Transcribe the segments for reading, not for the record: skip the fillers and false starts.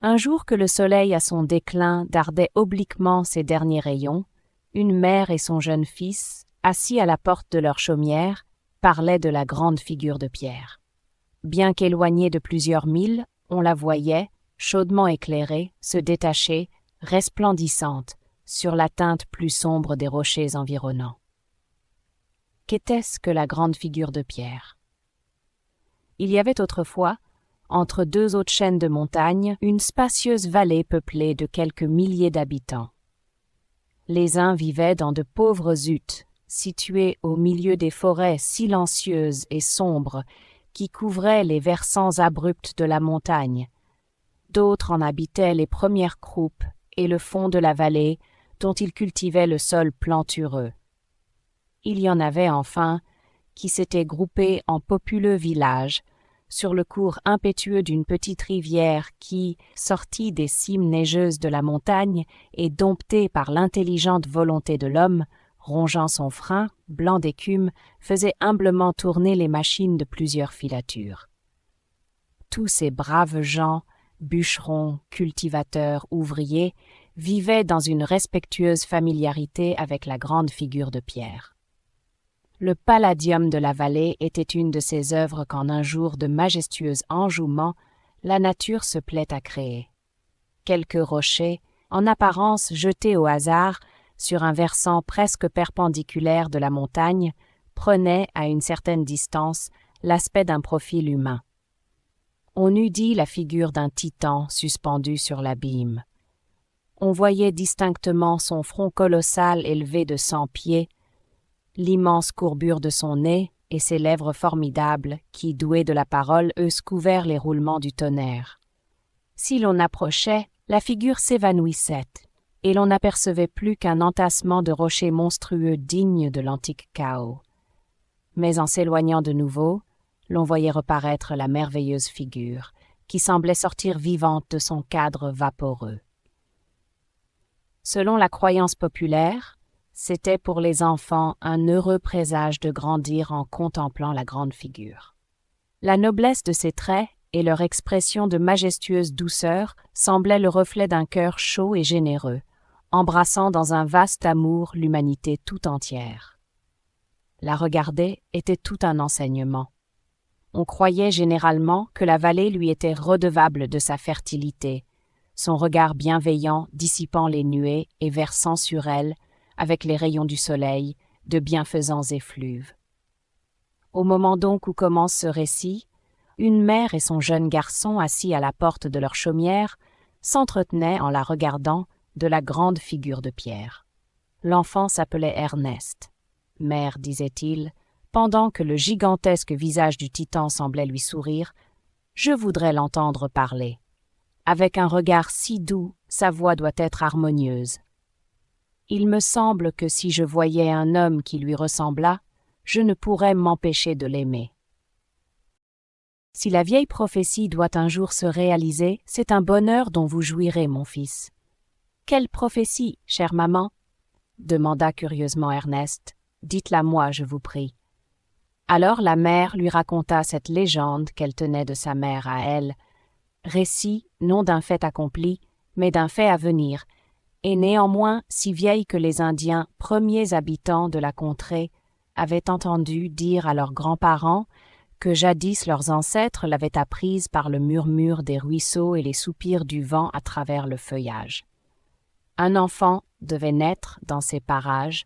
Un jour que le soleil à son déclin dardait obliquement ses derniers rayons, une mère et son jeune fils, assis à la porte de leur chaumière, parlaient de la grande figure de pierre. Bien qu'éloignée de plusieurs milles, on la voyait, chaudement éclairée, se détacher, resplendissante, sur la teinte plus sombre des rochers environnants. Qu'était-ce que la grande figure de pierre? Il y avait autrefois, entre deux hautes chaînes de montagnes, une spacieuse vallée peuplée de quelques milliers d'habitants. Les uns vivaient dans de pauvres huttes, situées au milieu des forêts silencieuses et sombres qui couvraient les versants abrupts de la montagne. D'autres en habitaient les premières croupes et le fond de la vallée dont ils cultivaient le sol plantureux. Il y en avait enfin qui s'étaient groupés en populeux villages, sur le cours impétueux d'une petite rivière qui, sortie des cimes neigeuses de la montagne et domptée par l'intelligente volonté de l'homme, rongeant son frein, blanc d'écume, faisait humblement tourner les machines de plusieurs filatures. Tous ces braves gens, bûcherons, cultivateurs, ouvriers, vivaient dans une respectueuse familiarité avec la grande figure de pierre. Le palladium de la vallée était une de ces œuvres qu'en un jour de majestueux enjouement, la nature se plaît à créer. Quelques rochers, en apparence jetés au hasard, sur un versant presque perpendiculaire de la montagne, prenaient, à une certaine distance, l'aspect d'un profil humain. On eût dit la figure d'un titan suspendu sur l'abîme. On voyait distinctement son front colossal élevé de 100 pieds, l'immense courbure de son nez et ses lèvres formidables qui, douées de la parole, eussent couvert les roulements du tonnerre. Si l'on approchait, la figure s'évanouissait, et l'on n'apercevait plus qu'un entassement de rochers monstrueux dignes de l'antique chaos. Mais en s'éloignant de nouveau, l'on voyait reparaître la merveilleuse figure, qui semblait sortir vivante de son cadre vaporeux. Selon la croyance populaire, c'était pour les enfants un heureux présage de grandir en contemplant la grande figure. La noblesse de ses traits et leur expression de majestueuse douceur semblaient le reflet d'un cœur chaud et généreux, embrassant dans un vaste amour l'humanité tout entière. La regarder était tout un enseignement. On croyait généralement que la vallée lui était redevable de sa fertilité, son regard bienveillant dissipant les nuées et versant sur elle, avec les rayons du soleil, de bienfaisants effluves. Au moment donc où commence ce récit, une mère et son jeune garçon assis à la porte de leur chaumière s'entretenaient en la regardant de la grande figure de pierre. L'enfant s'appelait Ernest. « Mère, disait-il, pendant que le gigantesque visage du titan semblait lui sourire, je voudrais l'entendre parler. Avec un regard si doux, sa voix doit être harmonieuse. Il me semble que si je voyais un homme qui lui ressemblât, je ne pourrais m'empêcher de l'aimer. Si la vieille prophétie doit un jour se réaliser, c'est un bonheur dont vous jouirez, mon fils. »« Quelle prophétie, chère maman ?» demanda curieusement Ernest. « Dites-la moi, je vous prie. » Alors la mère lui raconta cette légende qu'elle tenait de sa mère à elle, récit non d'un fait accompli, mais d'un fait à venir, et néanmoins si vieille que les Indiens, premiers habitants de la contrée, avaient entendu dire à leurs grands-parents que jadis leurs ancêtres l'avaient apprise par le murmure des ruisseaux et les soupirs du vent à travers le feuillage. Un enfant devait naître dans ces parages,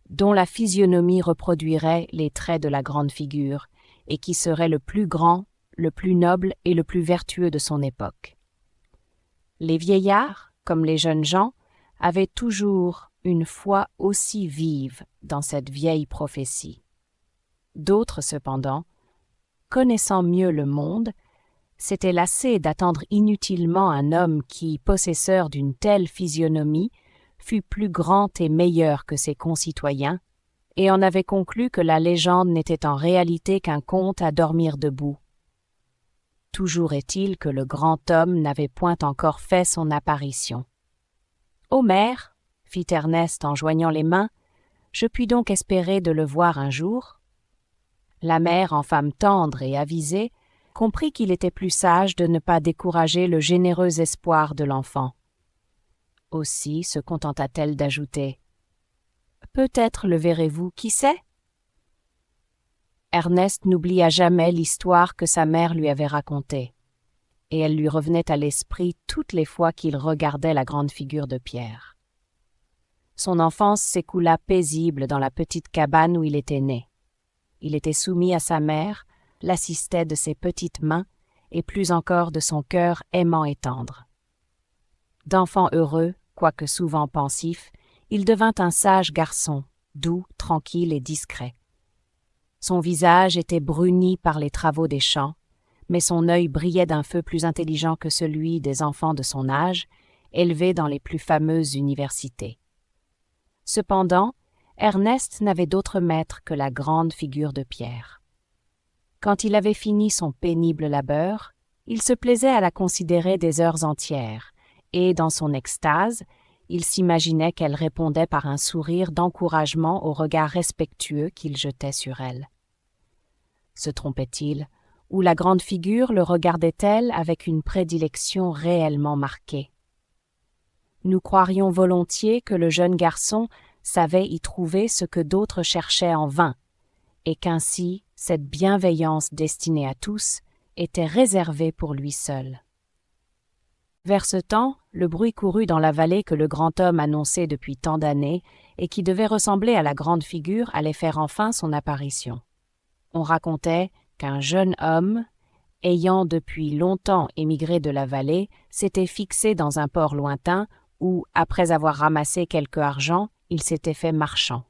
dont la physionomie reproduirait les traits de la grande figure, et qui serait le plus grand, le plus noble et le plus vertueux de son époque. Les vieillards, comme les jeunes gens, avaient toujours une foi aussi vive dans cette vieille prophétie. D'autres, cependant, connaissant mieux le monde, s'étaient lassés d'attendre inutilement un homme qui, possesseur d'une telle physionomie, fût plus grand et meilleur que ses concitoyens, et en avaient conclu que la légende n'était en réalité qu'un conte à dormir debout. Toujours est-il que le grand homme n'avait point encore fait son apparition. « Ô mère, fit Ernest en joignant les mains, je puis donc espérer de le voir un jour ?» La mère, en femme tendre et avisée, comprit qu'il était plus sage de ne pas décourager le généreux espoir de l'enfant. Aussi se contenta-t-elle d'ajouter « Peut-être le verrez-vous, qui sait ?» Ernest n'oublia jamais l'histoire que sa mère lui avait racontée, et elle lui revenait à l'esprit toutes les fois qu'il regardait la grande figure de pierre. Son enfance s'écoula paisible dans la petite cabane où il était né. Il était soumis à sa mère, l'assistait de ses petites mains et plus encore de son cœur aimant et tendre. D'enfant heureux, quoique souvent pensif, il devint un sage garçon, doux, tranquille et discret. Son visage était bruni par les travaux des champs, mais son œil brillait d'un feu plus intelligent que celui des enfants de son âge, élevés dans les plus fameuses universités. Cependant, Ernest n'avait d'autre maître que la grande figure de pierre. Quand il avait fini son pénible labeur, il se plaisait à la considérer des heures entières, et, dans son extase, il s'imaginait qu'elle répondait par un sourire d'encouragement au regard respectueux qu'il jetait sur elle. Se trompait-il, ou la grande figure le regardait-elle avec une prédilection réellement marquée? Nous croirions volontiers que le jeune garçon savait y trouver ce que d'autres cherchaient en vain, et qu'ainsi cette bienveillance destinée à tous était réservée pour lui seul. Vers ce temps, le bruit courut dans la vallée que le grand homme annonçait depuis tant d'années et qui devait ressembler à la grande figure allait faire enfin son apparition. On racontait qu'un jeune homme, ayant depuis longtemps émigré de la vallée, s'était fixé dans un port lointain où, après avoir ramassé quelque argent, il s'était fait marchand.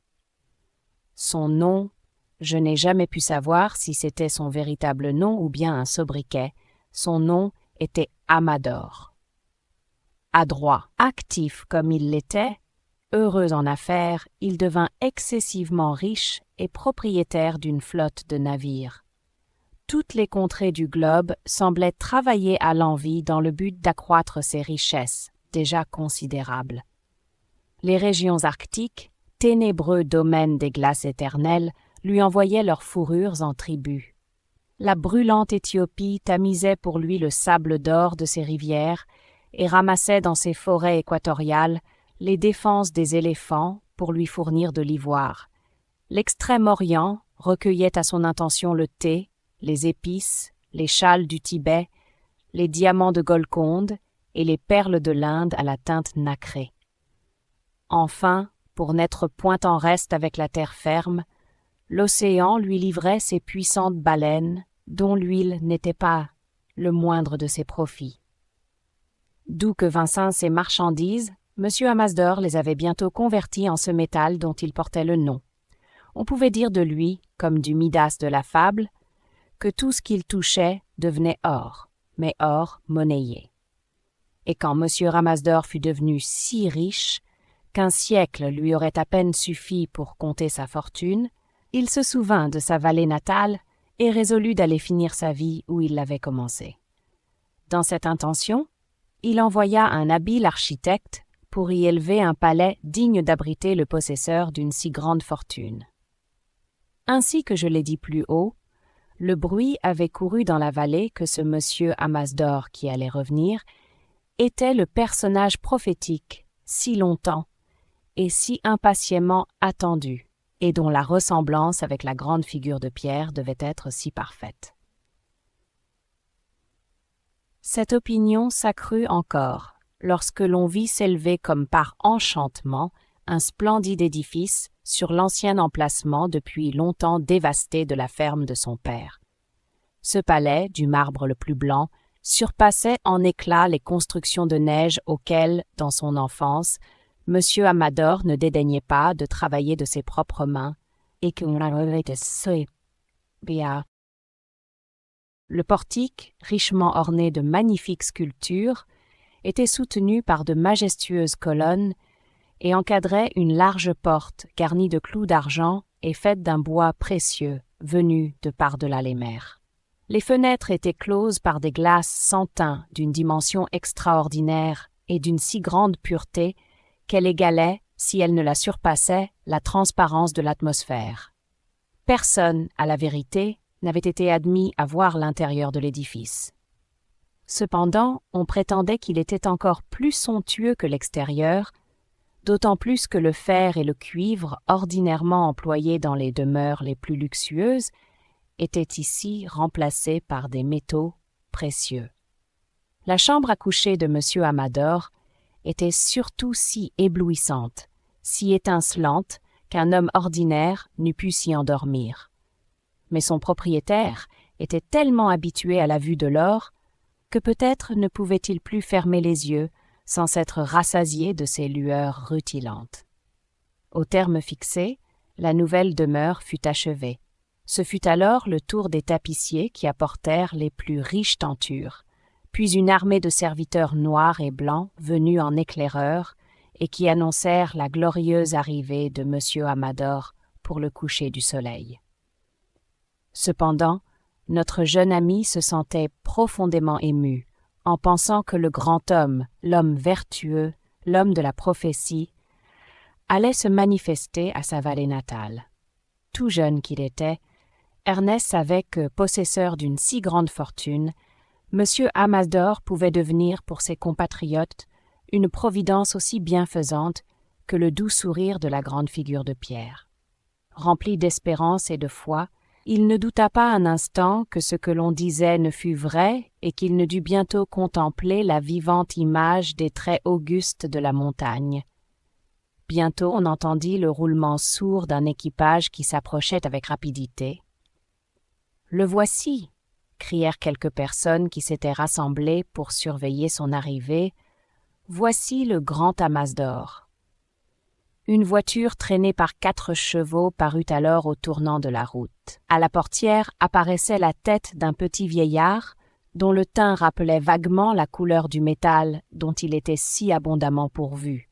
Son nom, je n'ai jamais pu savoir si c'était son véritable nom ou bien un sobriquet. Son nom était Amador. Adroit, actif comme il l'était, heureux en affaires, il devint excessivement riche et propriétaire d'une flotte de navires. Toutes les contrées du globe semblaient travailler à l'envi dans le but d'accroître ses richesses, déjà considérables. Les régions arctiques, ténébreux domaines des glaces éternelles, lui envoyaient leurs fourrures en tribut. La brûlante Éthiopie tamisait pour lui le sable d'or de ses rivières et ramassait dans ses forêts équatoriales les défenses des éléphants pour lui fournir de l'ivoire. L'Extrême-Orient recueillait à son intention le thé, les épices, les châles du Tibet, les diamants de Golconde et les perles de l'Inde à la teinte nacrée. Enfin, pour n'être point en reste avec la terre ferme, l'océan lui livrait ses puissantes baleines, dont l'huile n'était pas le moindre de ses profits. D'où que vinssent ces marchandises, M. Amasdor les avait bientôt converties en ce métal dont il portait le nom. On pouvait dire de lui, comme du Midas de la fable, que tout ce qu'il touchait devenait or, mais or monnayé. Et quand M. Amasdor fut devenu si riche qu'un siècle lui aurait à peine suffi pour compter sa fortune, il se souvint de sa vallée natale et résolut d'aller finir sa vie où il l'avait commencée. Dans cette intention, il envoya un habile architecte pour y élever un palais digne d'abriter le possesseur d'une si grande fortune. Ainsi que je l'ai dit plus haut, le bruit avait couru dans la vallée que ce monsieur Amasdor qui allait revenir était le personnage prophétique si longtemps et si impatiemment attendu, et dont la ressemblance avec la grande figure de pierre devait être si parfaite. Cette opinion s'accrut encore lorsque l'on vit s'élever comme par enchantement un splendide édifice sur l'ancien emplacement depuis longtemps dévasté de la ferme de son père. Ce palais, du marbre le plus blanc, surpassait en éclat les constructions de neige auxquelles, dans son enfance, M. Amador ne dédaignait pas de travailler de ses propres mains et qu'on avait de ce bien. Le portique, richement orné de magnifiques sculptures, était soutenu par de majestueuses colonnes et encadrait une large porte garnie de clous d'argent et faite d'un bois précieux venu de par-delà les mers. Les fenêtres étaient closes par des glaces sans teint d'une dimension extraordinaire et d'une si grande pureté qu'elle égalait, si elle ne la surpassait, la transparence de l'atmosphère. Personne, à la vérité, n'avait été admis à voir l'intérieur de l'édifice. Cependant, on prétendait qu'il était encore plus somptueux que l'extérieur, d'autant plus que le fer et le cuivre, ordinairement employés dans les demeures les plus luxueuses, étaient ici remplacés par des métaux précieux. La chambre à coucher de M. Amador était surtout si éblouissante, si étincelante, qu'un homme ordinaire n'eût pu s'y endormir. Mais son propriétaire était tellement habitué à la vue de l'or que peut-être ne pouvait-il plus fermer les yeux sans s'être rassasié de ces lueurs rutilantes. Au terme fixé, la nouvelle demeure fut achevée. Ce fut alors le tour des tapissiers qui apportèrent les plus riches tentures, puis une armée de serviteurs noirs et blancs venus en éclaireurs et qui annoncèrent la glorieuse arrivée de M. Amador pour le coucher du soleil. Cependant, notre jeune ami se sentait profondément ému en pensant que le grand homme, l'homme vertueux, l'homme de la prophétie, allait se manifester à sa vallée natale. Tout jeune qu'il était, Ernest savait que, possesseur d'une si grande fortune, M. Amador pouvait devenir pour ses compatriotes une providence aussi bienfaisante que le doux sourire de la grande figure de pierre. Rempli d'espérance et de foi, il ne douta pas un instant que ce que l'on disait ne fût vrai et qu'il ne dût bientôt contempler la vivante image des traits augustes de la montagne. Bientôt on entendit le roulement sourd d'un équipage qui s'approchait avec rapidité. « Le voici !» crièrent quelques personnes qui s'étaient rassemblées pour surveiller son arrivée. « Voici le grand Amador !» Une voiture traînée par 4 chevaux parut alors au tournant de la route. À la portière apparaissait la tête d'un petit vieillard dont le teint rappelait vaguement la couleur du métal dont il était si abondamment pourvu.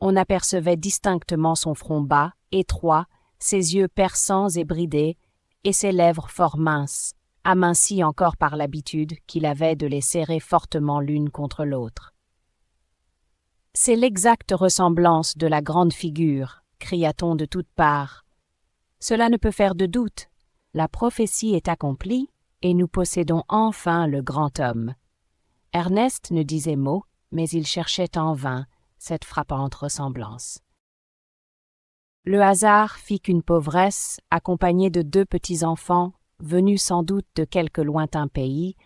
On apercevait distinctement son front bas, étroit, ses yeux perçants et bridés, et ses lèvres fort minces, amincies encore par l'habitude qu'il avait de les serrer fortement l'une contre l'autre. « C'est l'exacte ressemblance de la grande figure, » cria-t-on de toutes parts. « Cela ne peut faire de doute. La prophétie est accomplie, et nous possédons enfin le grand homme. » Ernest ne disait mot, mais il cherchait en vain cette frappante ressemblance. Le hasard fit qu'une pauvresse, accompagnée de 2 petits-enfants, venus sans doute de quelque lointain pays,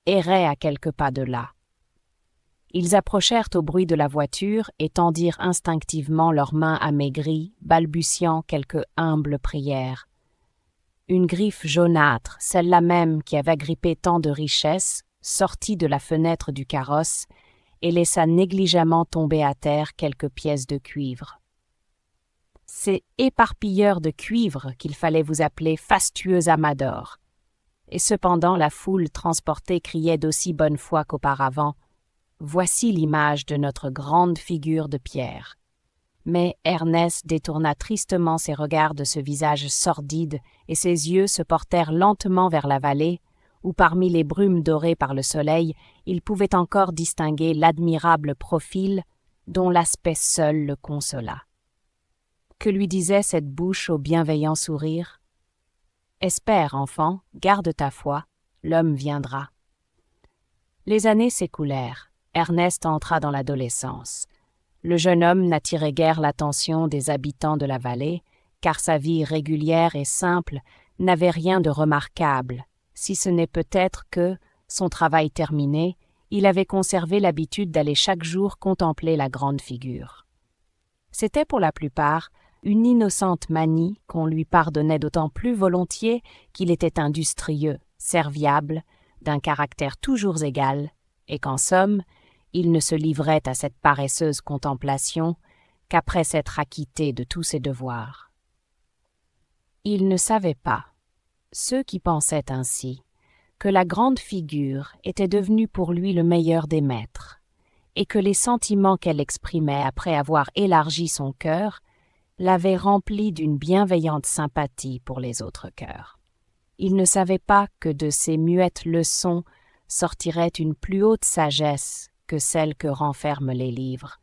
errait à quelques pas de là. Ils approchèrent au bruit de la voiture et tendirent instinctivement leurs mains amaigries, balbutiant quelque humble prière. Une griffe jaunâtre, celle-là même qui avait agrippé tant de richesses, sortit de la fenêtre du carrosse et laissa négligemment tomber à terre quelques pièces de cuivre. C'est éparpilleur de cuivre qu'il fallait vous appeler fastueux Amador. Et cependant la foule transportée criait d'aussi bonne foi qu'auparavant. Voici l'image de notre grande figure de pierre. Mais Ernest détourna tristement ses regards de ce visage sordide et ses yeux se portèrent lentement vers la vallée, où parmi les brumes dorées par le soleil, il pouvait encore distinguer l'admirable profil dont l'aspect seul le consola. Que lui disait cette bouche au bienveillant sourire? « Espère, enfant, garde ta foi, l'homme viendra. » Les années s'écoulèrent. Ernest entra dans l'adolescence. Le jeune homme n'attirait guère l'attention des habitants de la vallée, car sa vie régulière et simple n'avait rien de remarquable, si ce n'est peut-être que, son travail terminé, il avait conservé l'habitude d'aller chaque jour contempler la grande figure. C'était pour la plupart une innocente manie qu'on lui pardonnait d'autant plus volontiers qu'il était industrieux, serviable, d'un caractère toujours égal, et qu'en somme, il ne se livrait à cette paresseuse contemplation qu'après s'être acquitté de tous ses devoirs. Il ne savait pas, ceux qui pensaient ainsi, que la grande figure était devenue pour lui le meilleur des maîtres, et que les sentiments qu'elle exprimait après avoir élargi son cœur l'avaient rempli d'une bienveillante sympathie pour les autres cœurs. Il ne savait pas que de ces muettes leçons sortirait une plus haute sagesse que celle que renferment les livres,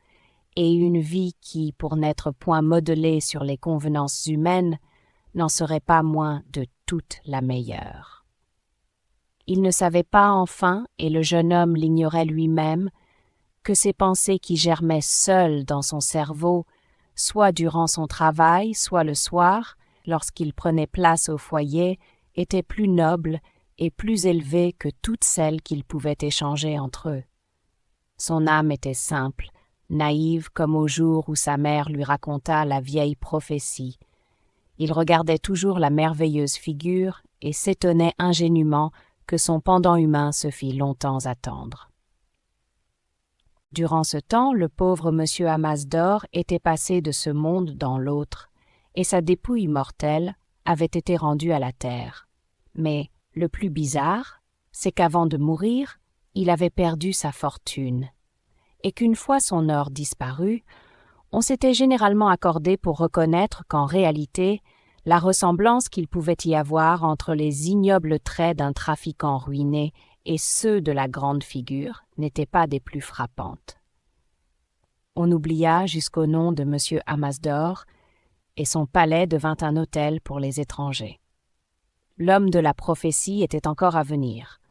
et une vie qui, pour n'être point modelée sur les convenances humaines, n'en serait pas moins de toute la meilleure. Il ne savait pas enfin, et le jeune homme l'ignorait lui-même, que ces pensées qui germaient seules dans son cerveau, soit durant son travail, soit le soir, lorsqu'il prenait place au foyer, étaient plus nobles et plus élevées que toutes celles qu'ils pouvaient échanger entre eux. Son âme était simple, naïve comme au jour où sa mère lui raconta la vieille prophétie. Il regardait toujours la merveilleuse figure et s'étonnait ingénument que son pendant humain se fît longtemps attendre. Durant ce temps, le pauvre monsieur Amasdor était passé de ce monde dans l'autre, et sa dépouille mortelle avait été rendue à la terre. Mais le plus bizarre, c'est qu'avant de mourir, il avait perdu sa fortune, et qu'une fois son or disparu, on s'était généralement accordé pour reconnaître qu'en réalité, la ressemblance qu'il pouvait y avoir entre les ignobles traits d'un trafiquant ruiné et ceux de la grande figure n'étaient pas des plus frappantes. On oublia jusqu'au nom de M. Amasdor, et son palais devint un hôtel pour les étrangers. L'homme de la prophétie était encore à venir.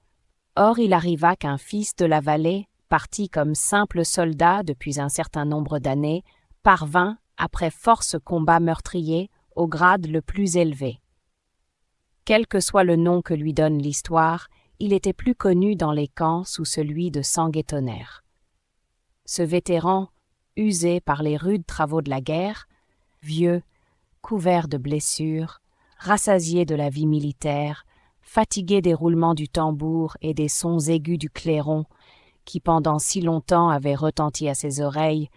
Or il arriva qu'un fils de la vallée, parti comme simple soldat depuis un certain nombre d'années, parvint, après force combats meurtriers, au grade le plus élevé. Quel que soit le nom que lui donne l'histoire, il était plus connu dans les camps sous celui de Sanguet-Tonnerre. Ce vétéran, usé par les rudes travaux de la guerre, vieux, couvert de blessures, rassasié de la vie militaire, fatigué des roulements du tambour et des sons aigus du clairon, qui pendant si longtemps avaient retenti à ses oreilles,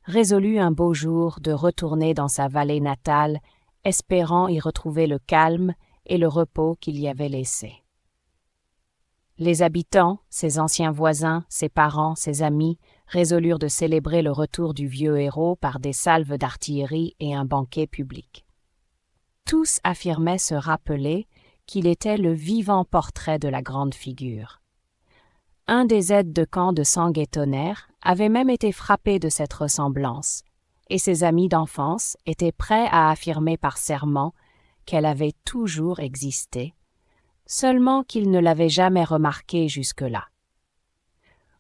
résolut un beau jour de retourner dans sa vallée natale, espérant y retrouver le calme et le repos qu'il y avait laissés. Les habitants, ses anciens voisins, ses parents, ses amis, résolurent de célébrer le retour du vieux héros par des salves d'artillerie et un banquet public. Tous affirmaient se rappeler qu'il était le vivant portrait de la grande figure. Un des aides de camp de Sanguet-Tonnerre avait même été frappé de cette ressemblance, et ses amis d'enfance étaient prêts à affirmer par serment qu'elle avait toujours existé, seulement qu'ils ne l'avaient jamais remarquée jusque-là.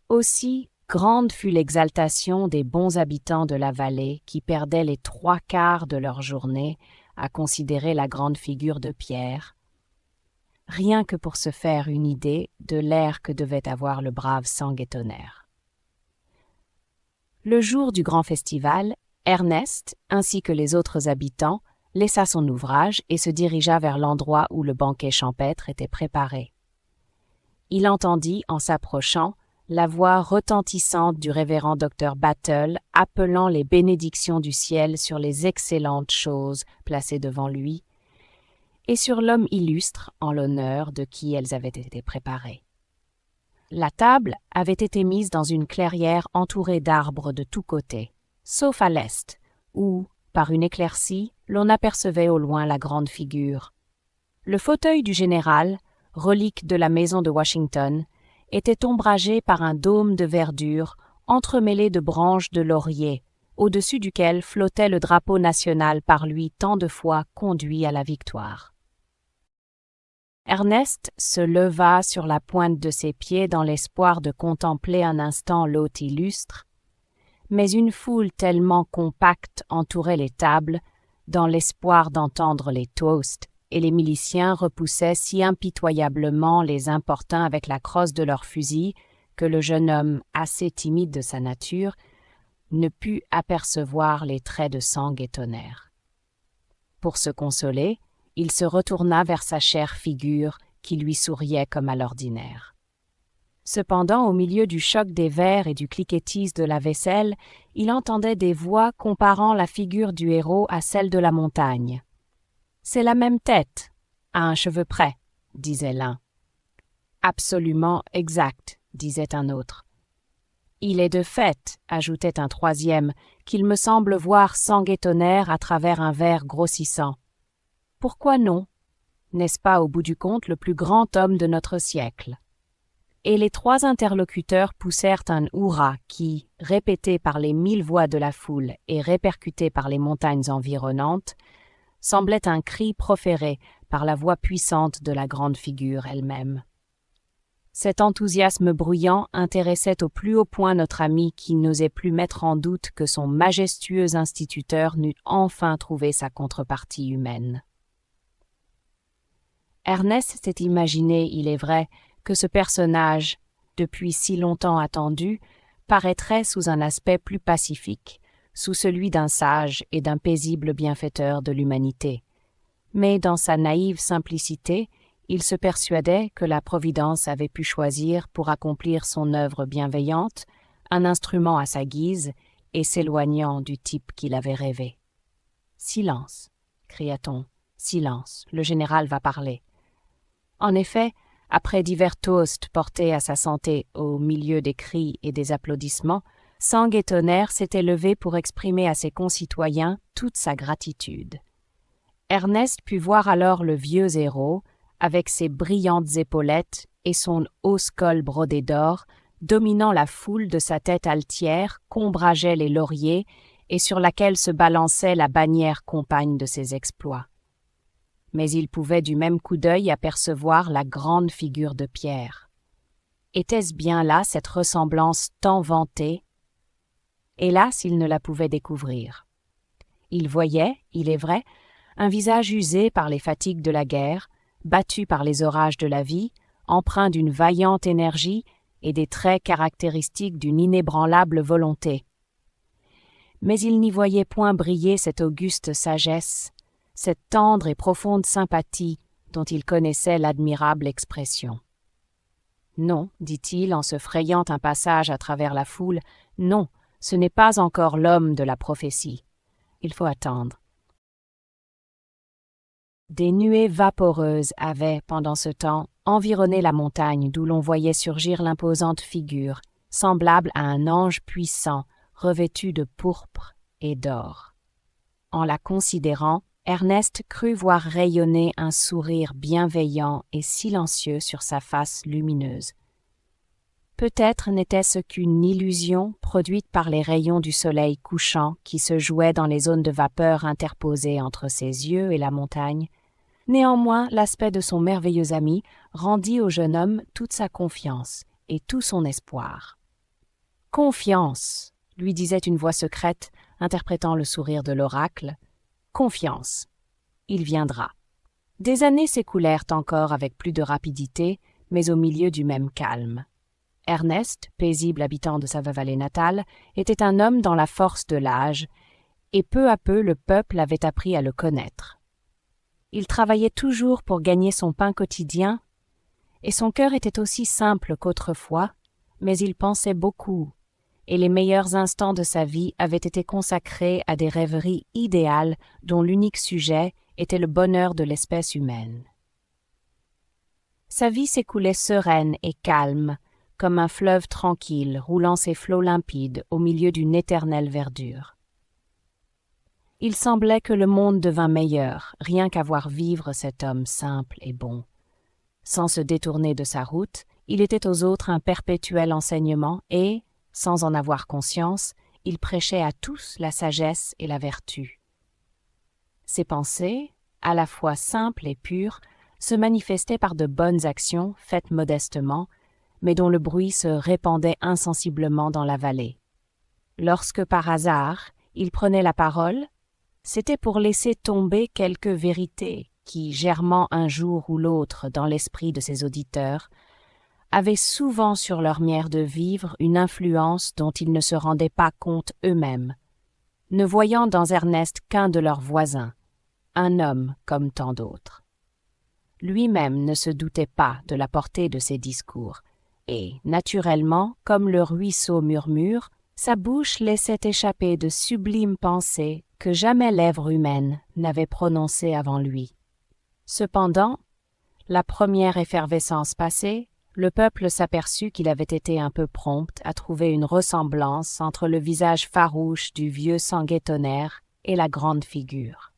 Aussi grande fut l'exaltation des bons habitants de la vallée qui perdaient les 3/4 de leur journée à considérer la grande figure de pierre, rien que pour se faire une idée de l'air que devait avoir le brave Sanguet-Tonnerre. Le jour du grand festival, Ernest, ainsi que les autres habitants, laissa son ouvrage et se dirigea vers l'endroit où le banquet champêtre était préparé. Il entendit, en s'approchant, la voix retentissante du révérend docteur Battle appelant les bénédictions du ciel sur les excellentes choses placées devant lui, et sur l'homme illustre en l'honneur de qui elles avaient été préparées. La table avait été mise dans une clairière entourée d'arbres de tous côtés, sauf à l'est, où, par une éclaircie, l'on apercevait au loin la grande figure. Le fauteuil du général, relique de la maison de Washington, était ombragé par un dôme de verdure entremêlé de branches de laurier, au-dessus duquel flottait le drapeau national par lui tant de fois conduit à la victoire. Ernest se leva sur la pointe de ses pieds dans l'espoir de contempler un instant l'hôte illustre, mais une foule tellement compacte entourait les tables, dans l'espoir d'entendre les toasts, et les miliciens repoussaient si impitoyablement les importuns avec la crosse de leurs fusils que le jeune homme, assez timide de sa nature, ne put apercevoir les traits de Sanguet-Tonnerre. Pour se consoler, il se retourna vers sa chère figure qui lui souriait comme à l'ordinaire. Cependant, au milieu du choc des verres et du cliquetis de la vaisselle, il entendait des voix comparant la figure du héros à celle de la montagne. « C'est la même tête, à un cheveu près », disait l'un. « Absolument exact », disait un autre. « Il est de fait, » ajoutait un troisième, « qu'il me semble voir Sanguet-Tonnerre à travers un verre grossissant. Pourquoi non? N'est-ce pas au bout du compte le plus grand homme de notre siècle ?» Et les trois interlocuteurs poussèrent un hurrah qui, répété par les 1000 voix de la foule et répercuté par les montagnes environnantes, semblait un cri proféré par la voix puissante de la grande figure elle-même. Cet enthousiasme bruyant intéressait au plus haut point notre ami qui n'osait plus mettre en doute que son majestueux instituteur n'eût enfin trouvé sa contrepartie humaine. Ernest s'est imaginé, il est vrai, que ce personnage, depuis si longtemps attendu, paraîtrait sous un aspect plus pacifique, sous celui d'un sage et d'un paisible bienfaiteur de l'humanité. Mais dans sa naïve simplicité, il se persuadait que la Providence avait pu choisir pour accomplir son œuvre bienveillante un instrument à sa guise et s'éloignant du type qu'il avait rêvé. « Silence !» cria-t-on. « Silence, le général va parler. » En effet, après divers toasts portés à sa santé au milieu des cris et des applaudissements, Sang et Tonnerre s'était levé pour exprimer à ses concitoyens toute sa gratitude. Ernest put voir alors le vieux héros, avec ses brillantes épaulettes et son hausse col brodé d'or, dominant la foule de sa tête altière qu'ombrageaient les lauriers et sur laquelle se balançait la bannière compagne de ses exploits. Mais il pouvait du même coup d'œil apercevoir la grande figure de pierre. Était-ce bien là cette ressemblance tant vantée? Hélas, il ne la pouvait découvrir. Il voyait, il est vrai, un visage usé par les fatigues de la guerre, battu par les orages de la vie, empreint d'une vaillante énergie et des traits caractéristiques d'une inébranlable volonté. Mais il n'y voyait point briller cette auguste sagesse, cette tendre et profonde sympathie dont il connaissait l'admirable expression. « Non, dit-il en se frayant un passage à travers la foule, non, ce n'est pas encore l'homme de la prophétie. Il faut attendre. » Des nuées vaporeuses avaient, pendant ce temps, environné la montagne d'où l'on voyait surgir l'imposante figure, semblable à un ange puissant, revêtu de pourpre et d'or. En la considérant, Ernest crut voir rayonner un sourire bienveillant et silencieux sur sa face lumineuse. Peut-être n'était-ce qu'une illusion produite par les rayons du soleil couchant qui se jouaient dans les zones de vapeur interposées entre ses yeux et la montagne. Néanmoins, l'aspect de son merveilleux ami rendit au jeune homme toute sa confiance et tout son espoir. « Confiance !» lui disait une voix secrète, interprétant le sourire de l'oracle. « Confiance. Il viendra. » Des années s'écoulèrent encore avec plus de rapidité, mais au milieu du même calme. Ernest, paisible habitant de sa vallée natale, était un homme dans la force de l'âge, et peu à peu le peuple avait appris à le connaître. Il travaillait toujours pour gagner son pain quotidien, et son cœur était aussi simple qu'autrefois, mais il pensait beaucoup, et les meilleurs instants de sa vie avaient été consacrés à des rêveries idéales dont l'unique sujet était le bonheur de l'espèce humaine. Sa vie s'écoulait sereine et calme, comme un fleuve tranquille roulant ses flots limpides au milieu d'une éternelle verdure. Il semblait que le monde devint meilleur, rien qu'à voir vivre cet homme simple et bon. Sans se détourner de sa route, il était aux autres un perpétuel enseignement et, sans en avoir conscience, il prêchait à tous la sagesse et la vertu. Ses pensées, à la fois simples et pures, se manifestaient par de bonnes actions faites modestement, mais dont le bruit se répandait insensiblement dans la vallée. Lorsque, par hasard, il prenait la parole, c'était pour laisser tomber quelques vérités qui, germant un jour ou l'autre dans l'esprit de ses auditeurs, avaient souvent sur leur manière de vivre une influence dont ils ne se rendaient pas compte eux-mêmes, ne voyant dans Ernest qu'un de leurs voisins, un homme comme tant d'autres. Lui-même ne se doutait pas de la portée de ses discours, et, naturellement, comme le ruisseau murmure, sa bouche laissait échapper de sublimes pensées que jamais lèvre humaine n'avait prononcées avant lui. Cependant, la première effervescence passée, le peuple s'aperçut qu'il avait été un peu prompt à trouver une ressemblance entre le visage farouche du vieux Sang et Tonnerre et la grande figure.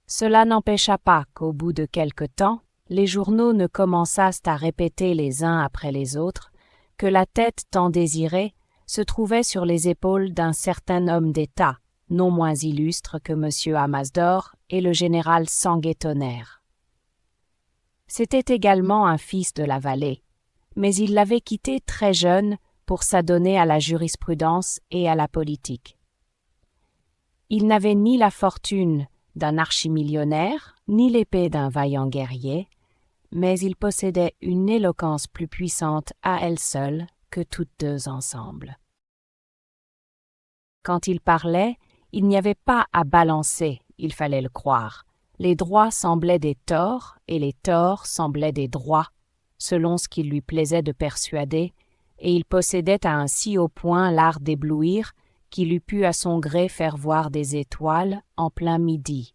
Cela n'empêcha pas qu'au bout de quelque temps, les journaux ne commençassent à répéter les uns après les autres que la tête tant désirée se trouvait sur les épaules d'un certain homme d'État, non moins illustre que M. Amasdor et le général Sanguet-Tonnerre. C'était également un fils de la vallée, mais il l'avait quitté très jeune pour s'adonner à la jurisprudence et à la politique. Il n'avait ni la fortune d'un archimillionnaire, ni l'épée d'un vaillant guerrier, mais il possédait une éloquence plus puissante à elle seule que toutes deux ensemble. Quand il parlait, il n'y avait pas à balancer, il fallait le croire. Les droits semblaient des torts et les torts semblaient des droits, selon ce qu'il lui plaisait de persuader, et il possédait à un si haut point l'art d'éblouir qu'il eût pu à son gré faire voir des étoiles en plein midi.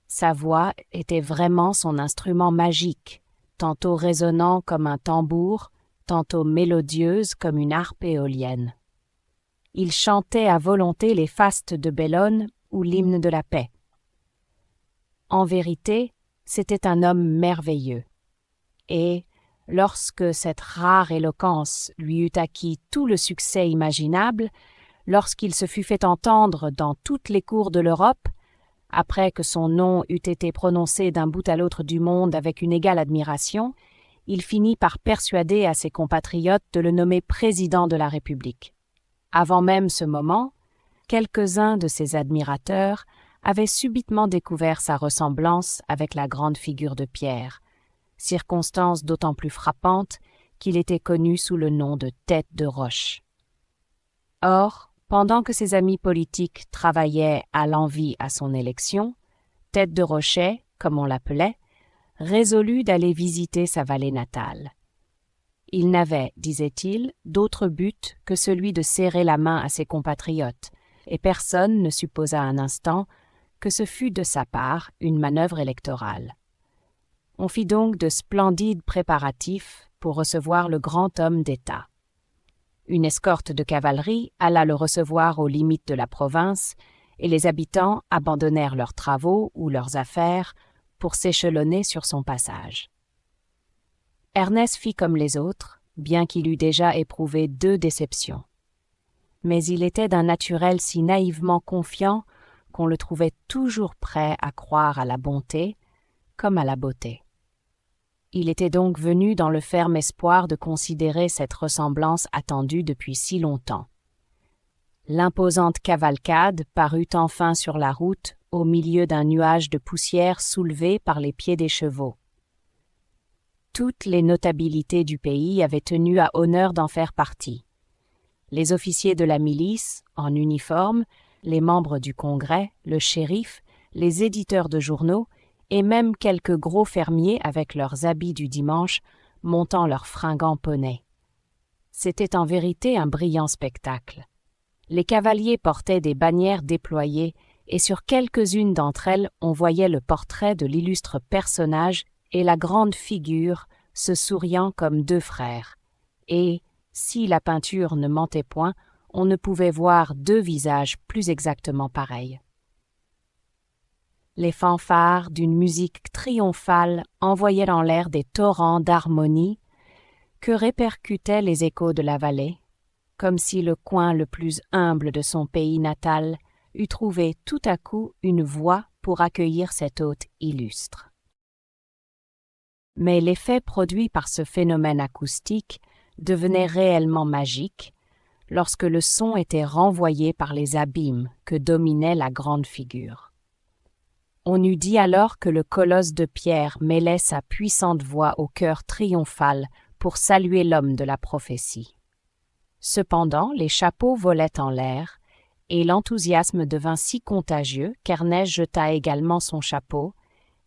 Sa voix était vraiment son instrument magique, tantôt résonnant comme un tambour, tantôt mélodieuse comme une harpe éolienne. Il chantait à volonté les fastes de Bellone ou l'hymne de la paix. En vérité, c'était un homme merveilleux. Et, lorsque cette rare éloquence lui eut acquis tout le succès imaginable, lorsqu'il se fut fait entendre dans toutes les cours de l'Europe, après que son nom eut été prononcé d'un bout à l'autre du monde avec une égale admiration, il finit par persuader à ses compatriotes de le nommer président de la République. Avant même ce moment, quelques-uns de ses admirateurs avaient subitement découvert sa ressemblance avec la grande figure de Pierre, circonstance d'autant plus frappante qu'il était connu sous le nom de Tête de Roche. Or, pendant que ses amis politiques travaillaient à l'envi à son élection, Tête de Rochet, comme on l'appelait, résolut d'aller visiter sa vallée natale. Il n'avait, disait-il, d'autre but que celui de serrer la main à ses compatriotes, et personne ne supposa un instant que ce fût de sa part une manœuvre électorale. On fit donc de splendides préparatifs pour recevoir le grand homme d'État. Une escorte de cavalerie alla le recevoir aux limites de la province, et les habitants abandonnèrent leurs travaux ou leurs affaires pour s'échelonner sur son passage. Ernest fit comme les autres, bien qu'il eût déjà éprouvé 2 déceptions. Mais il était d'un naturel si naïvement confiant qu'on le trouvait toujours prêt à croire à la bonté comme à la beauté. Il était donc venu dans le ferme espoir de considérer cette ressemblance attendue depuis si longtemps. L'imposante cavalcade parut enfin sur la route au milieu d'un nuage de poussière soulevé par les pieds des chevaux. Toutes les notabilités du pays avaient tenu à honneur d'en faire partie. Les officiers de la milice, en uniforme, les membres du Congrès, le shérif, les éditeurs de journaux, et même quelques gros fermiers avec leurs habits du dimanche, montant leurs fringants poneys. C'était en vérité un brillant spectacle. Les cavaliers portaient des bannières déployées, et sur quelques-unes d'entre elles on voyait le portrait de l'illustre personnage et la grande figure se souriant comme 2 frères. Et, si la peinture ne mentait point, on ne pouvait voir 2 visages plus exactement pareils. Les fanfares d'une musique triomphale envoyaient dans l'air des torrents d'harmonie que répercutaient les échos de la vallée, comme si le coin le plus humble de son pays natal eût trouvé tout à coup une voix pour accueillir cet hôte illustre. Mais l'effet produit par ce phénomène acoustique devenait réellement magique lorsque le son était renvoyé par les abîmes que dominait la grande figure. On eût dit alors que le colosse de pierre mêlait sa puissante voix au cœur triomphal pour saluer l'homme de la prophétie. Cependant, les chapeaux volaient en l'air, et l'enthousiasme devint si contagieux qu'Ernest jeta également son chapeau,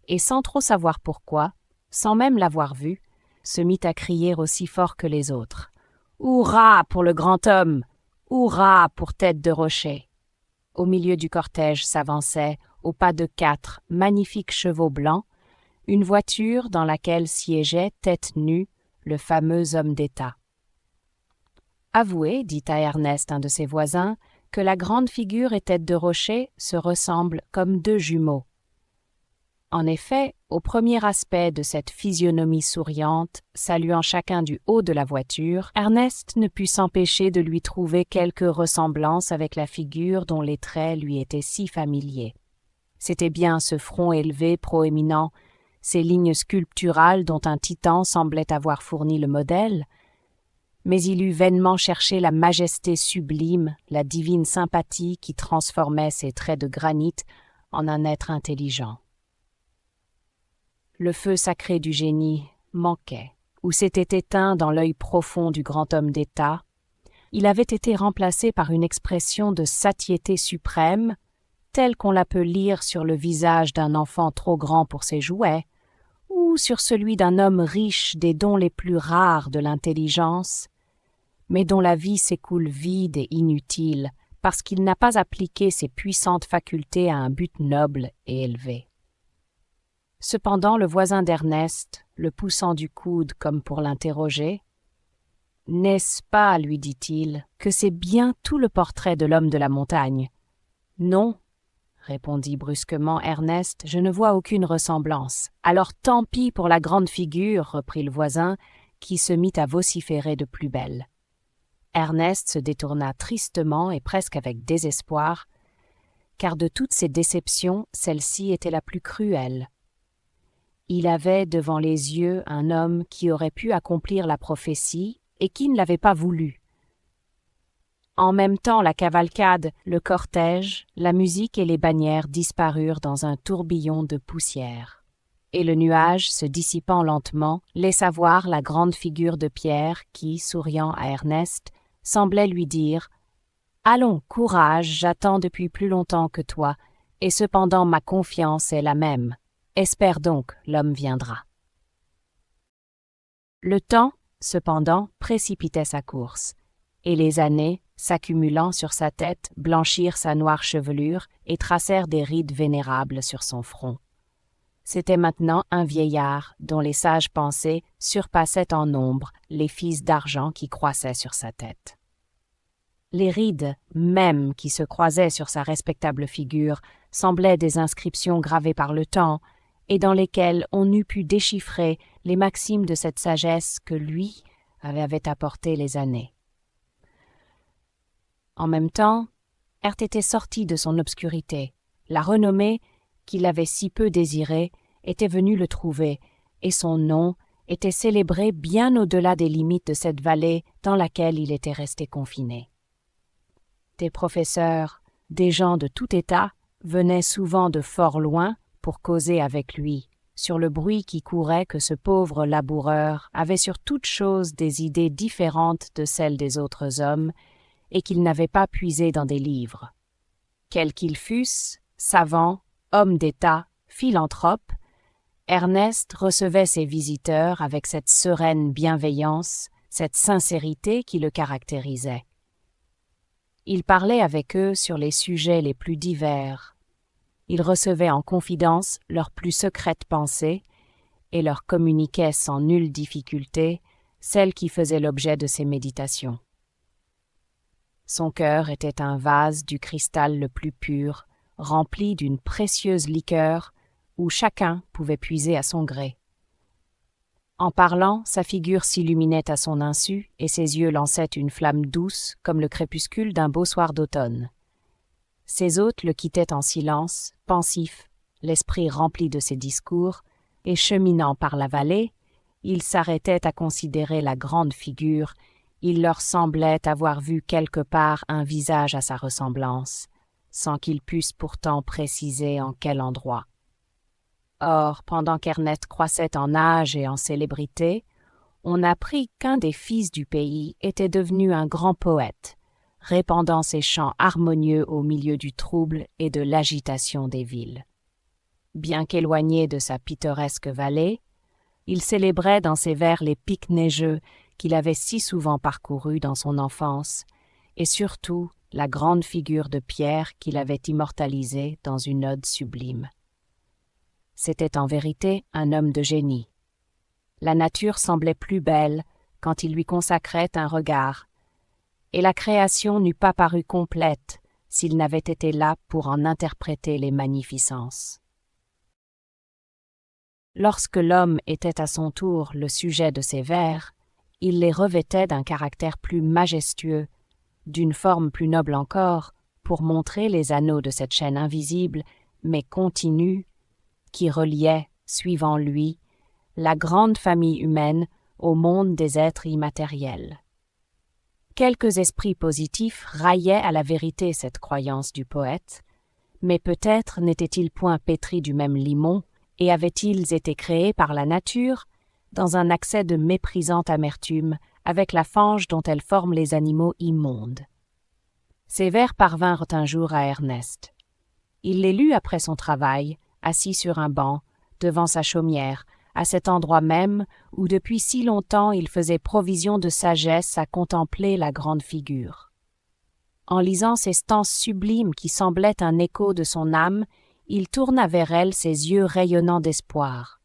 et sans trop savoir pourquoi, sans même l'avoir vu, se mit à crier aussi fort que les autres. « Hurrah pour le grand homme! Hurrah pour Tête de Rocher !» Au milieu du cortège s'avançait, au pas de 4 magnifiques chevaux blancs, une voiture dans laquelle siégeait, tête nue, le fameux homme d'État. « Avouez, dit à Ernest un de ses voisins, que la grande figure et Tête de Rocher se ressemblent comme 2 jumeaux. » En effet, au premier aspect de cette physionomie souriante, saluant chacun du haut de la voiture, Ernest ne put s'empêcher de lui trouver quelque ressemblance avec la figure dont les traits lui étaient si familiers. C'était bien ce front élevé, proéminent, ces lignes sculpturales dont un titan semblait avoir fourni le modèle, mais il eût vainement cherché la majesté sublime, la divine sympathie qui transformait ses traits de granit en un être intelligent. Le feu sacré du génie manquait, ou s'était éteint dans l'œil profond du grand homme d'État. Il avait été remplacé par une expression de satiété suprême, telle qu'on la peut lire sur le visage d'un enfant trop grand pour ses jouets, ou sur celui d'un homme riche des dons les plus rares de l'intelligence, mais dont la vie s'écoule vide et inutile parce qu'il n'a pas appliqué ses puissantes facultés à un but noble et élevé. Cependant, le voisin d'Ernest, le poussant du coude comme pour l'interroger, « N'est-ce pas, lui dit-il, que c'est bien tout le portrait de l'homme de la montagne ?»« Non, » répondit brusquement Ernest, « je ne vois aucune ressemblance. »« Alors tant pis pour la grande figure, » reprit le voisin, qui se mit à vociférer de plus belle. Ernest se détourna tristement et presque avec désespoir, car de toutes ces déceptions, celle-ci était la plus cruelle. Il avait devant les yeux un homme qui aurait pu accomplir la prophétie et qui ne l'avait pas voulu. En même temps, la cavalcade, le cortège, la musique et les bannières disparurent dans un tourbillon de poussière. Et le nuage, se dissipant lentement, laissa voir la grande figure de Pierre qui, souriant à Ernest, semblait lui dire « Allons, courage, j'attends depuis plus longtemps que toi, et cependant ma confiance est la même. Espère donc, l'homme viendra. » Le temps, cependant, précipitait sa course, et les années, s'accumulant sur sa tête, blanchirent sa noire chevelure et tracèrent des rides vénérables sur son front. C'était maintenant un vieillard dont les sages pensées surpassaient en nombre les fils d'argent qui croissaient sur sa tête. Les rides mêmes qui se croisaient sur sa respectable figure semblaient des inscriptions gravées par le temps et dans lesquelles on eût pu déchiffrer les maximes de cette sagesse que lui avait apporté les années. En même temps, Ert était sorti de son obscurité. La renommée, qu'il avait si peu désirée, était venue le trouver, et son nom était célébré bien au-delà des limites de cette vallée dans laquelle il était resté confiné. Des professeurs, des gens de tout état, venaient souvent de fort loin pour causer avec lui, sur le bruit qui courait que ce pauvre laboureur avait sur toute chose des idées différentes de celles des autres hommes, et qu'il n'avait pas puisées dans des livres. Quels qu'ils fussent, savants, hommes d'État, philanthropes, Ernest recevait ses visiteurs avec cette sereine bienveillance, cette sincérité qui le caractérisait. Il parlait avec eux sur les sujets les plus divers. Il recevait en confidence leurs plus secrètes pensées et leur communiquait sans nulle difficulté celles qui faisaient l'objet de ses méditations. Son cœur était un vase du cristal le plus pur, rempli d'une précieuse liqueur où chacun pouvait puiser à son gré. En parlant, sa figure s'illuminait à son insu et ses yeux lançaient une flamme douce comme le crépuscule d'un beau soir d'automne. Ses hôtes le quittaient en silence, pensifs, l'esprit rempli de ses discours, et cheminant par la vallée, ils s'arrêtaient à considérer la grande figure. Il leur semblait avoir vu quelque part un visage à sa ressemblance, sans qu'ils pussent pourtant préciser en quel endroit. Or, pendant qu'Ernest croissait en âge et en célébrité, on apprit qu'un des fils du pays était devenu un grand poète, répandant ses chants harmonieux au milieu du trouble et de l'agitation des villes. Bien qu'éloigné de sa pittoresque vallée, il célébrait dans ses vers les pics neigeux qu'il avait si souvent parcourus dans son enfance, et surtout la grande figure de Pierre qu'il avait immortalisée dans une ode sublime. C'était en vérité un homme de génie. La nature semblait plus belle quand il lui consacrait un regard, et la création n'eût pas paru complète s'il n'avait été là pour en interpréter les magnificences. Lorsque l'homme était à son tour le sujet de ses vers, il les revêtait d'un caractère plus majestueux, d'une forme plus noble encore, pour montrer les anneaux de cette chaîne invisible, mais continu, qui reliait, suivant lui, la grande famille humaine au monde des êtres immatériels. Quelques esprits positifs raillaient à la vérité cette croyance du poète, mais peut-être n'étaient-ils point pétris du même limon et avaient-ils été créés par la nature dans un accès de méprisante amertume avec la fange dont elle forme les animaux immondes. Ces vers parvinrent un jour à Ernest. Il les lut après son travail, assis sur un banc, devant sa chaumière, à cet endroit même où depuis si longtemps il faisait provision de sagesse à contempler la grande figure. En lisant ces stances sublimes qui semblaient un écho de son âme, il tourna vers elle ses yeux rayonnants d'espoir.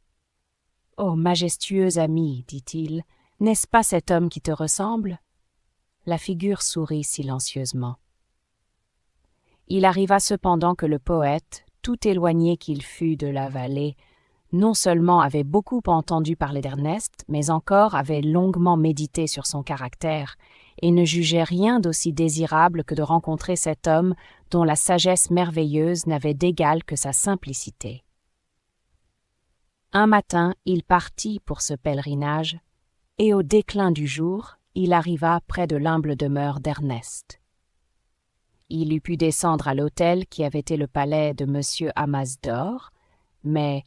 « Ô majestueux ami, dit-il, n'est-ce pas cet homme qui te ressemble ?» La figure sourit silencieusement. Il arriva cependant que le poète, tout éloigné qu'il fût de la vallée, non seulement avait beaucoup entendu parler d'Ernest, mais encore avait longuement médité sur son caractère, et ne jugeait rien d'aussi désirable que de rencontrer cet homme dont la sagesse merveilleuse n'avait d'égal que sa simplicité. Un matin, il partit pour ce pèlerinage, et au déclin du jour, il arriva près de l'humble demeure d'Ernest. Il eût pu descendre à l'hôtel qui avait été le palais de M. Amasdor, mais,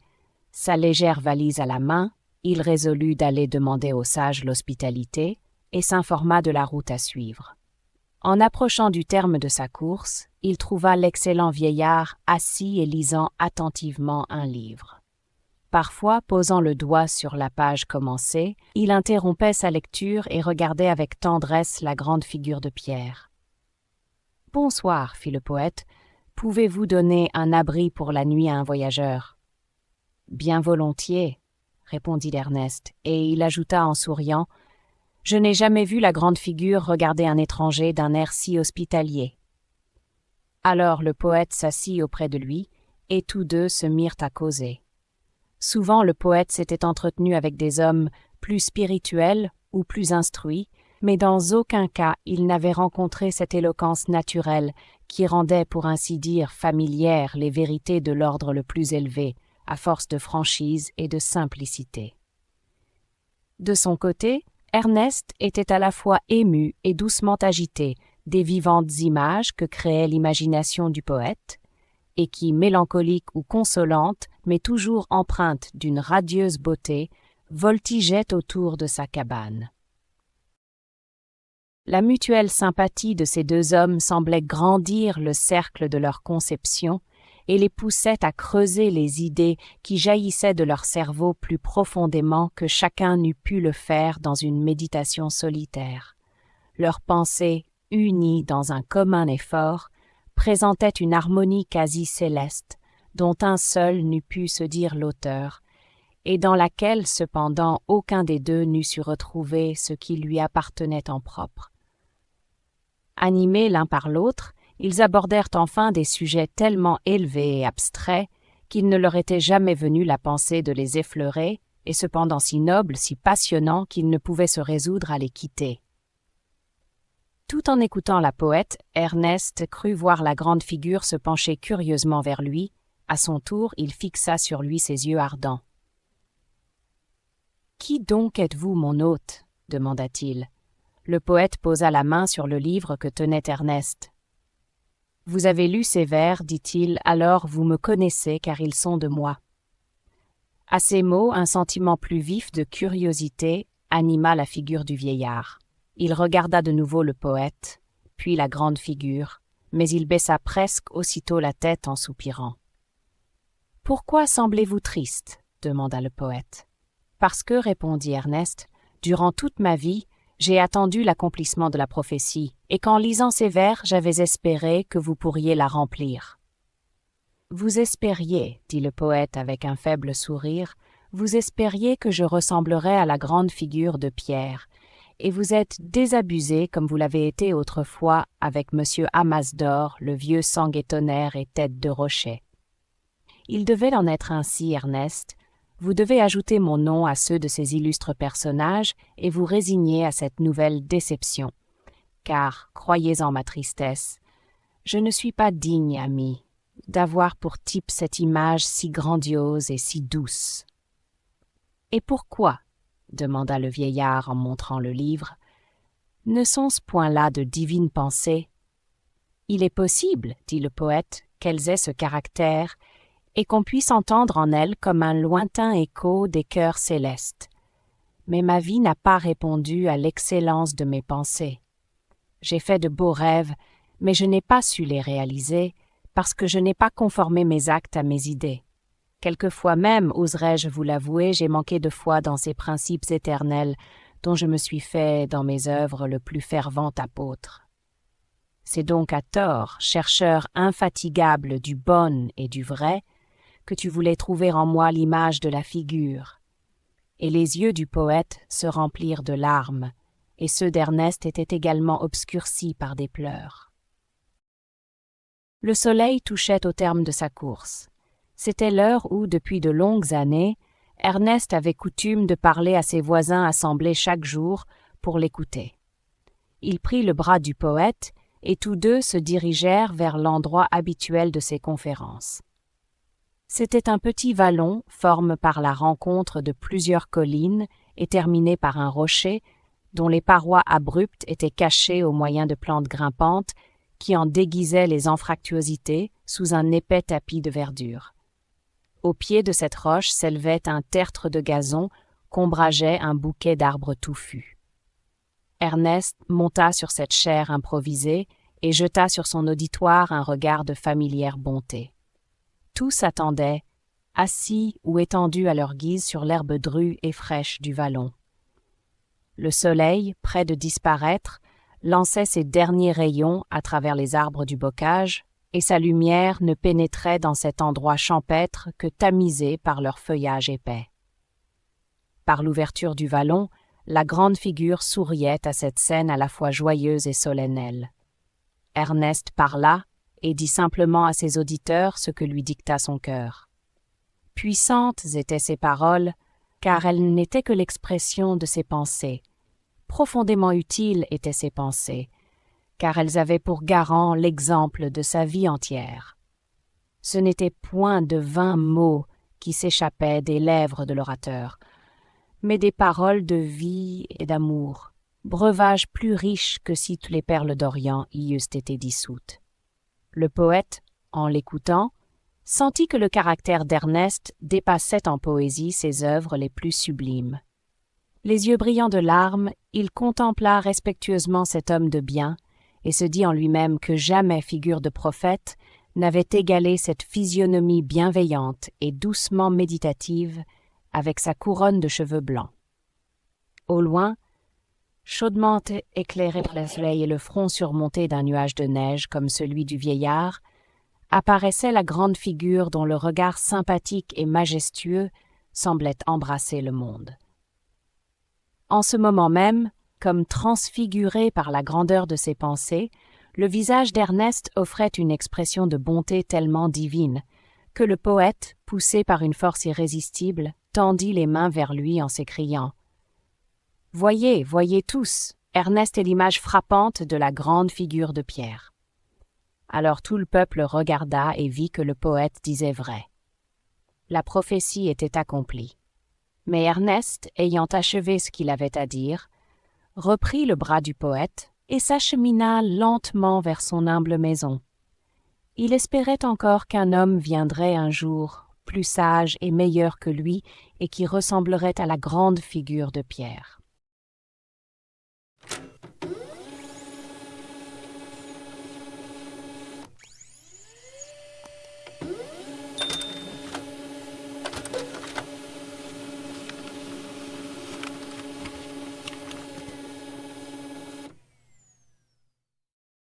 sa légère valise à la main, il résolut d'aller demander au sage l'hospitalité et s'informa de la route à suivre. En approchant du terme de sa course, il trouva l'excellent vieillard assis et lisant attentivement un livre. Parfois, posant le doigt sur la page commencée, il interrompait sa lecture et regardait avec tendresse la grande figure de pierre. « Bonsoir, fit le poète, pouvez-vous donner un abri pour la nuit à un voyageur ?»« Bien volontiers, » répondit Ernest, et il ajouta en souriant, « Je n'ai jamais vu la grande figure regarder un étranger d'un air si hospitalier. » Alors le poète s'assit auprès de lui, et tous deux se mirent à causer. Souvent le poète s'était entretenu avec des hommes plus spirituels ou plus instruits, mais dans aucun cas il n'avait rencontré cette éloquence naturelle qui rendait, pour ainsi dire, familières les vérités de l'ordre le plus élevé, à force de franchise et de simplicité. De son côté, Ernest était à la fois ému et doucement agité des vivantes images que créait l'imagination du poète, et qui, mélancoliques ou consolantes, mais toujours empreintes d'une radieuse beauté, voltigeaient autour de sa cabane. La mutuelle sympathie de ces deux hommes semblait grandir le cercle de leur conception et les poussait à creuser les idées qui jaillissaient de leur cerveau plus profondément que chacun n'eût pu le faire dans une méditation solitaire. Leurs pensées, unies dans un commun effort, présentaient une harmonie quasi céleste, dont un seul n'eût pu se dire l'auteur, et dans laquelle cependant aucun des deux n'eût su retrouver ce qui lui appartenait en propre. Animés l'un par l'autre, ils abordèrent enfin des sujets tellement élevés et abstraits qu'il ne leur était jamais venu la pensée de les effleurer, et cependant si nobles, si passionnants qu'ils ne pouvaient se résoudre à les quitter. Tout en écoutant la poète, Ernest crut voir la grande figure se pencher curieusement vers lui. À son tour, il fixa sur lui ses yeux ardents. « Qui donc êtes-vous, mon hôte » demanda-t-il. Le poète posa la main sur le livre que tenait Ernest. « Vous avez lu ces vers, dit-il, alors vous me connaissez car ils sont de moi. » À ces mots, un sentiment plus vif de curiosité anima la figure du vieillard. Il regarda de nouveau le poète, puis la grande figure, mais il baissa presque aussitôt la tête en soupirant. « Pourquoi semblez-vous triste ?» demanda le poète. « Parce que, répondit Ernest, durant toute ma vie, j'ai attendu l'accomplissement de la prophétie, et qu'en lisant ces vers, j'avais espéré que vous pourriez la remplir. »« Vous espériez, dit le poète avec un faible sourire, vous espériez que je ressemblerais à la grande figure de Pierre, et vous êtes désabusé comme vous l'avez été autrefois avec M. Amasdor, le vieux sanguet-tonnerre et tête de rocher. Il devait en être ainsi, Ernest. Vous devez ajouter mon nom à ceux de ces illustres personnages et vous résigner à cette nouvelle déception. Car, croyez-en ma tristesse, je ne suis pas digne ami, d'avoir pour type cette image si grandiose et si douce. « Et pourquoi ?» demanda le vieillard en montrant le livre. « Ne sont-ce point-là de divines pensées ?»« Il est possible, dit le poète, qu'elles aient ce caractère, et qu'on puisse entendre en elles comme un lointain écho des cœurs célestes. Mais ma vie n'a pas répondu à l'excellence de mes pensées. J'ai fait de beaux rêves, mais je n'ai pas su les réaliser, parce que je n'ai pas conformé mes actes à mes idées. Quelquefois même, oserais-je vous l'avouer, j'ai manqué de foi dans ces principes éternels dont je me suis fait, dans mes œuvres, le plus fervent apôtre. C'est donc à tort, chercheur infatigable du bon et du vrai, que tu voulais trouver en moi l'image de la figure. » Et les yeux du poète se remplirent de larmes, et ceux d'Ernest étaient également obscurcis par des pleurs. Le soleil touchait au terme de sa course. C'était l'heure où, depuis de longues années, Ernest avait coutume de parler à ses voisins assemblés chaque jour pour l'écouter. Il prit le bras du poète, et tous deux se dirigèrent vers l'endroit habituel de ses conférences. C'était un petit vallon, formé par la rencontre de plusieurs collines et terminé par un rocher, dont les parois abruptes étaient cachées au moyen de plantes grimpantes qui en déguisaient les anfractuosités sous un épais tapis de verdure. Au pied de cette roche s'élevait un tertre de gazon qu'ombrageait un bouquet d'arbres touffus. Ernest monta sur cette chaire improvisée et jeta sur son auditoire un regard de familière bonté. Tous attendaient, assis ou étendus à leur guise sur l'herbe drue et fraîche du vallon. Le soleil, près de disparaître, lançait ses derniers rayons à travers les arbres du bocage, et sa lumière ne pénétrait dans cet endroit champêtre que tamisé par leur feuillage épais. Par l'ouverture du vallon, la grande figure souriait à cette scène à la fois joyeuse et solennelle. Ernest parla et dit simplement à ses auditeurs ce que lui dicta son cœur. Puissantes étaient ses paroles, car elles n'étaient que l'expression de ses pensées. Profondément utiles étaient ses pensées, car elles avaient pour garant l'exemple de sa vie entière. Ce n'étaient point de vains mots qui s'échappaient des lèvres de l'orateur, mais des paroles de vie et d'amour, breuvage plus riche que si toutes les perles d'Orient y eussent été dissoutes. Le poète, en l'écoutant, sentit que le caractère d'Ernest dépassait en poésie ses œuvres les plus sublimes. Les yeux brillants de larmes, il contempla respectueusement cet homme de bien et se dit en lui-même que jamais figure de prophète n'avait égalé cette physionomie bienveillante et doucement méditative avec sa couronne de cheveux blancs. Au loin, chaudement éclairé par le soleil et le front surmonté d'un nuage de neige comme celui du vieillard, apparaissait la grande figure dont le regard sympathique et majestueux semblait embrasser le monde. En ce moment même, comme transfiguré par la grandeur de ses pensées, le visage d'Ernest offrait une expression de bonté tellement divine que le poète, poussé par une force irrésistible, tendit les mains vers lui en s'écriant « Voyez, voyez tous, Ernest est l'image frappante de la grande figure de Pierre. » Alors tout le peuple regarda et vit que le poète disait vrai. La prophétie était accomplie. Mais Ernest, ayant achevé ce qu'il avait à dire, reprit le bras du poète et s'achemina lentement vers son humble maison. Il espérait encore qu'un homme viendrait un jour, plus sage et meilleur que lui, et qui ressemblerait à la grande figure de Pierre.